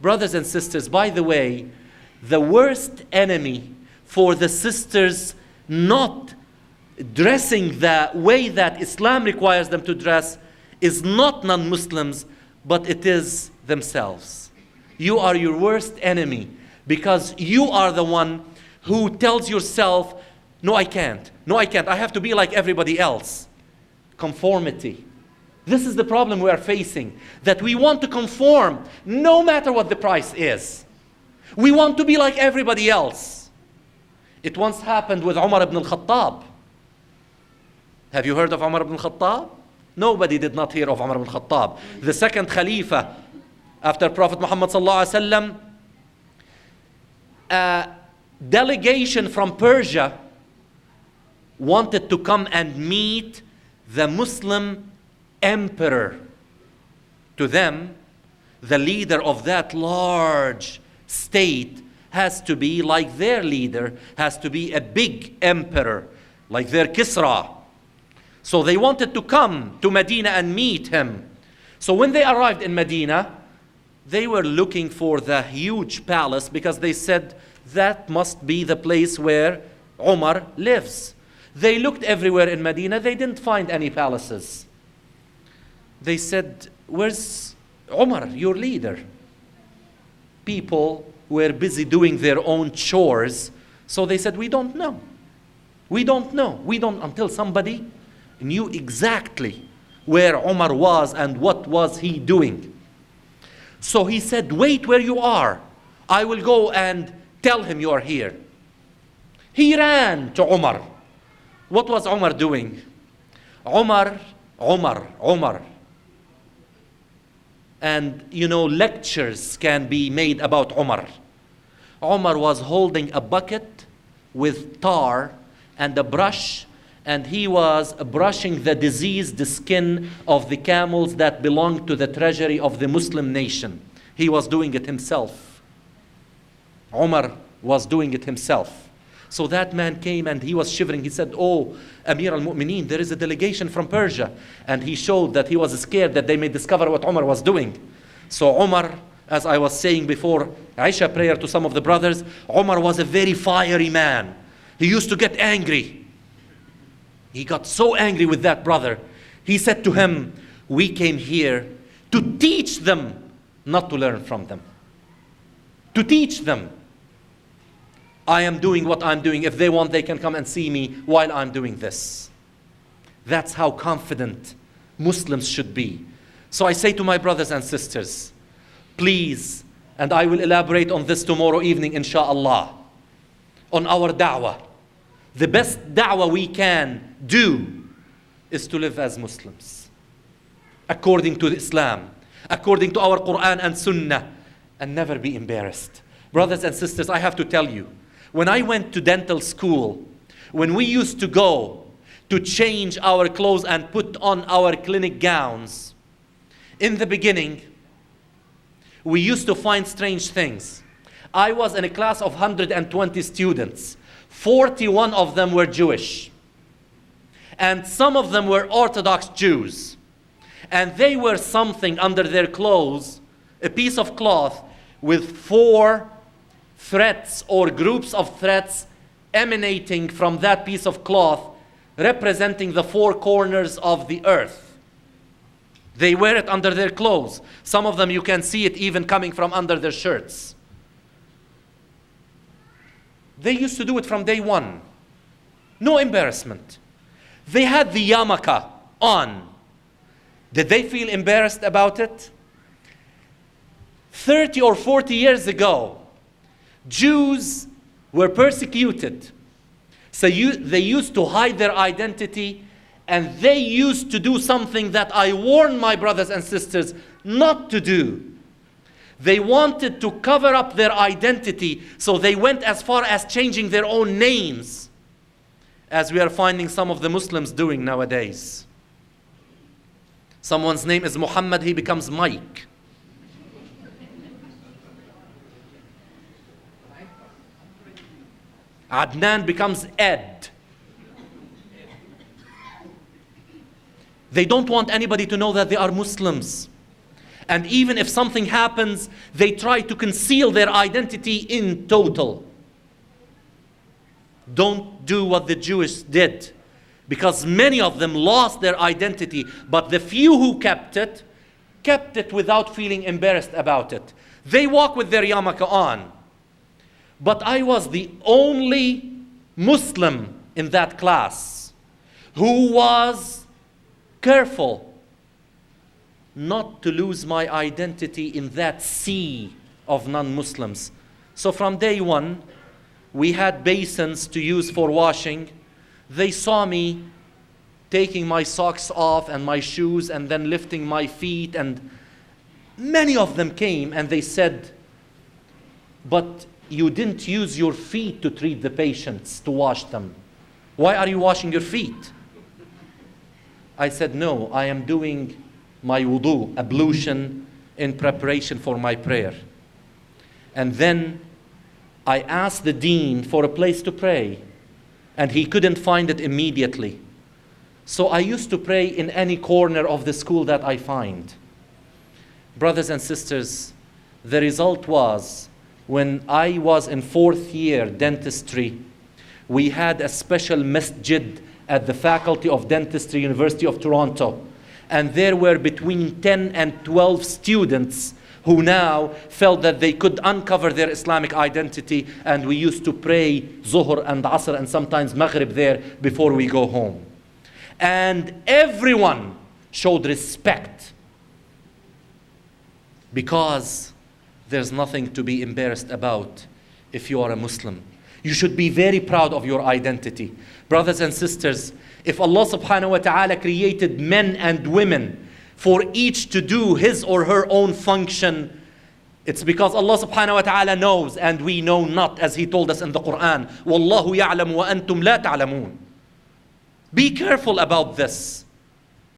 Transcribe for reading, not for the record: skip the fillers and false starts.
Brothers and sisters, by the way, the worst enemy for the sisters not dressing the way that Islam requires them to dress is not non-Muslims, but it is themselves. You are your worst enemy because you are the one who tells yourself, no, I can't. No, I can't. I have to be like everybody else. Conformity. This is the problem we are facing, that we want to conform no matter what the price is. We want to be like everybody else. It once happened with Umar ibn al-Khattab. Have you heard of Umar ibn al-Khattab? Nobody did not hear of Umar ibn al-Khattab. The second Khalifa after Prophet Muhammad sallallahu alaihi wasallam. A delegation from Persia wanted to come and meet the Muslim emperor. To them, the leader of that large state has to be like their leader, has to be a big emperor, like their Kisra. So they wanted to come to Medina and meet him. So when they arrived in Medina, they were looking for the huge palace because they said that must be the place where Umar lives. They looked everywhere in Medina, they didn't find any palaces. They said, where's Umar, your leader? People were busy doing their own chores, so they said, we don't know. We don't know. We don't, until somebody knew exactly where Umar was and what was he doing. So he said, wait where you are. I will go and tell him you are here. He ran to Umar. What was Umar doing? Umar. And you know, lectures can be made about Umar. Umar was holding a bucket with tar and a brush, and he was brushing the diseased skin of the camels that belonged to the treasury of the Muslim nation. He was doing it himself. Umar was doing it himself. So that man came and he was shivering. He said, oh, Amir al-Mu'mineen, there is a delegation from Persia. And he showed that he was scared that they may discover what Umar was doing. So Umar, as I was saying before Isha prayer to some of the brothers, Umar was a very fiery man. He used to get angry. He got so angry with that brother. He said to him, we came here to teach them, not to learn from them. To teach them. I am doing what I'm doing. If they want, they can come and see me while I'm doing this. That's how confident Muslims should be. So I say to my brothers and sisters, please, and I will elaborate on this tomorrow evening, inshallah, on our da'wah. The best da'wah we can do is to live as Muslims, according to Islam, according to our Quran and Sunnah, and never be embarrassed. Brothers and sisters, I have to tell you, when I went to dental school, when we used to go to change our clothes and put on our clinic gowns, in the beginning, we used to find strange things. I was in a class of 120 students. 41 of them were Jewish. And some of them were Orthodox Jews. And they wear something under their clothes, a piece of cloth with 4 threads or groups of threads emanating from that piece of cloth, representing the 4 corners of the earth. They wear it under their clothes. Some of them you can see it even coming from under their shirts. They used to do it from day one. No embarrassment. They had the yarmulke on. Did they feel embarrassed about it? 30 or 40 years ago, Jews were persecuted. So they used to hide their identity, and they used to do something that I warn my brothers and sisters not to do. They wanted to cover up their identity, so they went as far as changing their own names, as we are finding some of the Muslims doing nowadays. Someone's name is Muhammad, he becomes Mike. Adnan becomes Ed. They don't want anybody to know that they are Muslims. And even if something happens, they try to conceal their identity in total. Don't do what the Jews did, because many of them lost their identity, but the few who kept it without feeling embarrassed about it. They walk with their yarmulke on. But I was the only Muslim in that class who was careful not to lose my identity in that sea of non-Muslims. So from day one, we had basins to use for washing. They saw me taking my socks off and my shoes and then lifting my feet, and many of them came and they said, but you didn't use your feet to treat the patients, to wash them. Why are you washing your feet? I said, no, I am doing my wudu, ablution, in preparation for my prayer. And then I asked the dean for a place to pray, and he couldn't find it immediately. So I used to pray in any corner of the school that I find. Brothers and sisters, the result was, when I was in 4th year dentistry, we had a special masjid at the Faculty of Dentistry, University of Toronto. And there were between 10 and 12 students who now felt that they could uncover their Islamic identity, and we used to pray Zuhr and Asr and sometimes Maghrib there before we go home. And everyone showed respect, because there's nothing to be embarrassed about if you are a Muslim. You should be very proud of your identity. Brothers and sisters, if Allah subhanahu wa ta'ala created men and women for each to do his or her own function, it's because Allah subhanahu wa ta'ala knows and we know not, as he told us in the Quran, وَاللَّهُ يَعْلَمُ وَأَنْتُمْ لَا تَعْلَمُونَ. Be careful about this.